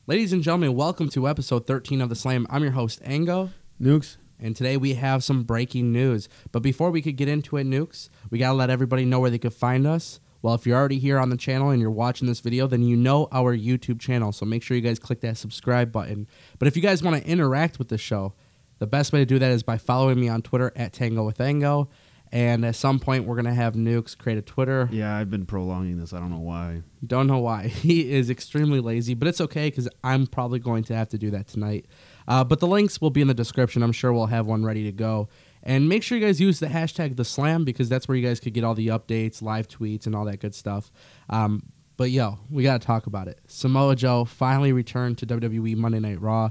Ladies and gentlemen, welcome to episode 13 of The Slam. I'm your host, Ango. Nukes. And today we have some breaking news. But before we could get into it, Nukes, we got to let everybody know where they could find us. Well, if you're already here on the channel and you're watching this video, then you know our YouTube channel. So make sure you guys click that subscribe button. But if you guys want to interact with the show, the best way to do that is by following me on Twitter at TangoWithAngo. And at some point, we're going to have Nukes create a Twitter. Yeah, I've been prolonging this. I don't know why. Don't know why. He is extremely lazy, but it's okay because I'm probably going to have to do that tonight. But the links will be in the description. I'm sure we'll have one ready to go. And make sure you guys use the hashtag #TheSlam because that's where you guys could get all the updates, live tweets, and all that good stuff. But, yo, we got to talk about it. Samoa Joe finally returned to WWE Monday Night Raw.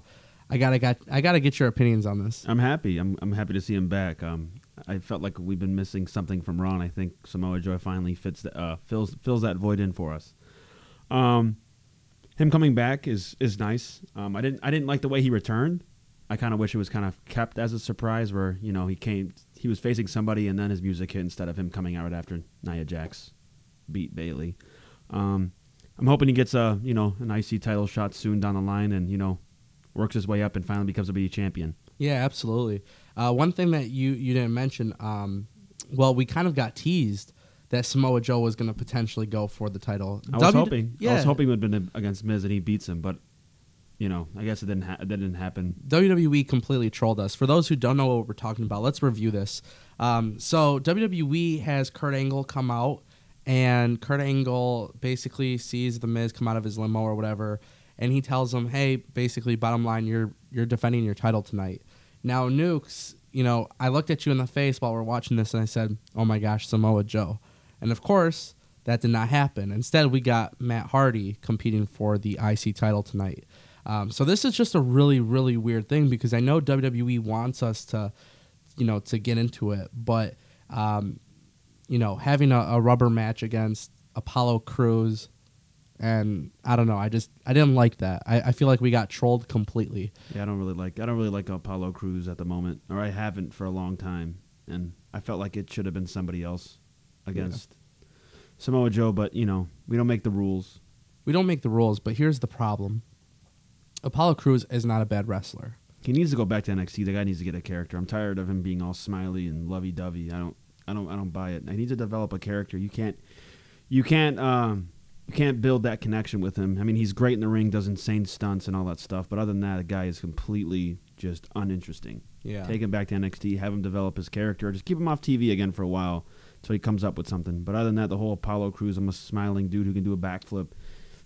I gotta get your opinions on this. I'm happy. I'm happy to see him back. I felt like we've been missing something from Raw, and I think Samoa Joe finally fills that void in for us. Him coming back is nice. I didn't like the way he returned. I kind of wish it was kind of kept as a surprise, where he was facing somebody, and then his music hit instead of him coming out after Nia Jax beat Bayley. I'm hoping he gets an IC title shot soon down the line, and works his way up and finally becomes a WWE champion. Yeah, absolutely. One thing that you didn't mention, we kind of got teased that Samoa Joe was going to potentially go for the title. I was hoping it would have been against Miz and he beats him, but I guess it didn't happen. WWE completely trolled us. For those who don't know what we're talking about, let's review this. So WWE has Kurt Angle come out, and Kurt Angle basically sees the Miz come out of his limo or whatever, and he tells him, hey, basically, bottom line, you're defending your title tonight. Now, Nukes, I looked at you in the face while we're watching this, and I said, oh, my gosh, Samoa Joe. And, of course, that did not happen. Instead, we got Matt Hardy competing for the IC title tonight. So this is just a really, really weird thing because I know WWE wants us to get into it. But, having a rubber match against Apollo Crews, and I don't know, I didn't like that. I feel like we got trolled completely. Yeah, I don't really like Apollo Crews at the moment, or I haven't for a long time, and I felt like it should have been somebody else against Samoa Joe, but we don't make the rules. We don't make the rules, but here's the problem. Apollo Crews is not a bad wrestler. He needs to go back to NXT. The guy needs to get a character. I'm tired of him being all smiley and lovey-dovey. I don't buy it. I need to develop a character. You can't build that connection with him. I mean, he's great in the ring, does insane stunts and all that stuff, but other than that, the guy is completely just uninteresting. Yeah. Take him back to NXT, have him develop his character, just keep him off TV again for a while until he comes up with something. But other than that, the whole Apollo Crews, I'm a smiling dude who can do a backflip,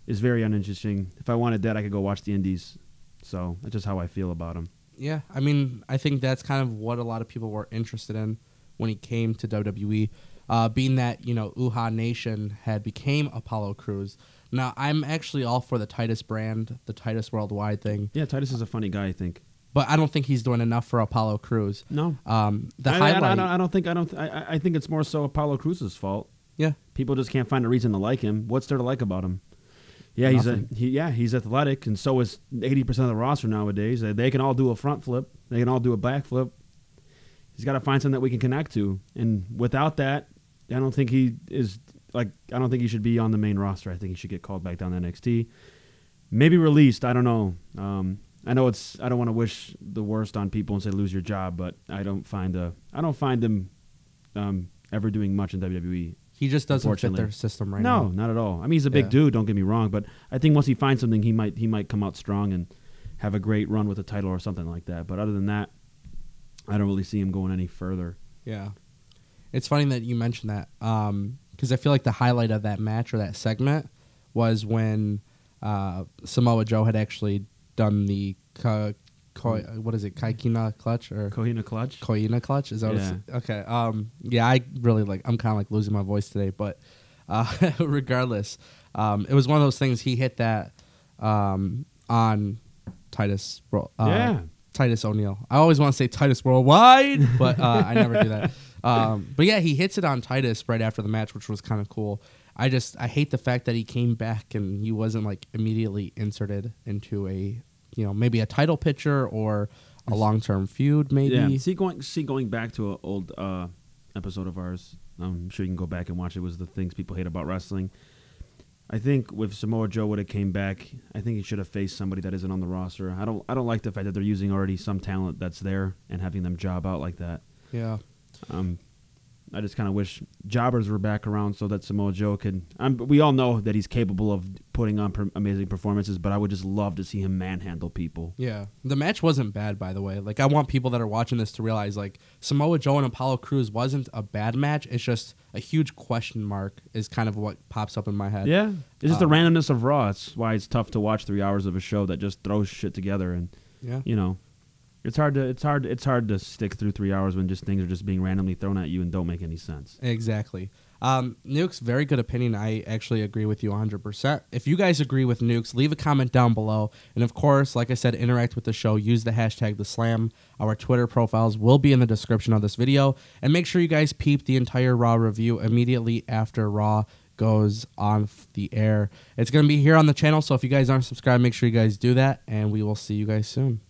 is very uninteresting. If I wanted that, I could go watch the Indies. So that's just how I feel about him. Yeah, I mean, I think that's kind of what a lot of people were interested in when he came to WWE. Being that, Uhaa Nation had became Apollo Crews. Now, I'm actually all for the Titus brand, the Titus Worldwide thing. Yeah, Titus is a funny guy, I think. But I don't think he's doing enough for Apollo Crews. No. I think it's more so Apollo Crews' fault. Yeah. People just can't find a reason to like him. What's there to like about him? Yeah, he's athletic, and so is 80% of the roster nowadays. They can all do a front flip. They can all do a back flip. He's got to find something that we can connect to. And without that, I don't think he should be on the main roster. I think he should get called back down to NXT. Maybe released. I don't know. I know I don't want to wish the worst on people and say lose your job, but I don't find him ever doing much in WWE. He just doesn't fit their system right now. No, not at all. I mean, he's a big dude, don't get me wrong, but I think once he finds something, he might come out strong and have a great run with a title or something like that. But other than that, I don't really see him going any further. Yeah. It's funny that you mentioned that because I feel like the highlight of that match or that segment was when Samoa Joe had actually done the what is it, Kaikina Clutch or Kohina Clutch? Kohina Clutch, is that what it's okay? I really I'm kind of like losing my voice today, but regardless, it was one of those things. He hit that on Titus. Titus ONeill. I always want to say Titus Worldwide, but I never do that. But yeah, he hits it on Titus right after the match, which was kind of cool. I hate the fact that he came back and he wasn't like immediately inserted into a maybe a title picture or a long-term feud, maybe. Yeah. Going back to an old episode of ours, I'm sure you can go back and watch it. Was the things people hate about wrestling. I think if Samoa Joe would have came back, I think he should have faced somebody that isn't on the roster. I don't like the fact that they're using already some talent that's there and having them job out like that. Yeah. I just kind of wish jobbers were back around so that Samoa Joe could. We all know that he's capable of putting on amazing performances, but I would just love to see him manhandle people. Yeah, the match wasn't bad, by the way. Like, I want people that are watching this to realize, like, Samoa Joe and Apollo Crews wasn't a bad match. It's just a huge question mark is kind of what pops up in my head. Yeah, it's just the randomness of Raw. It's why it's tough to watch 3 hours of a show that just throws shit together, and you know. It's hard to stick through 3 hours when just things are just being randomly thrown at you and don't make any sense. Exactly. Nuke's very good opinion. I actually agree with you 100%. If you guys agree with Nuke's, leave a comment down below. And of course, like I said, interact with the show. Use the hashtag #TheSlam. Our Twitter profiles will be in the description of this video. And make sure you guys peep the entire Raw review immediately after Raw goes on the air. It's going to be here on the channel, so if you guys aren't subscribed, make sure you guys do that. And we will see you guys soon.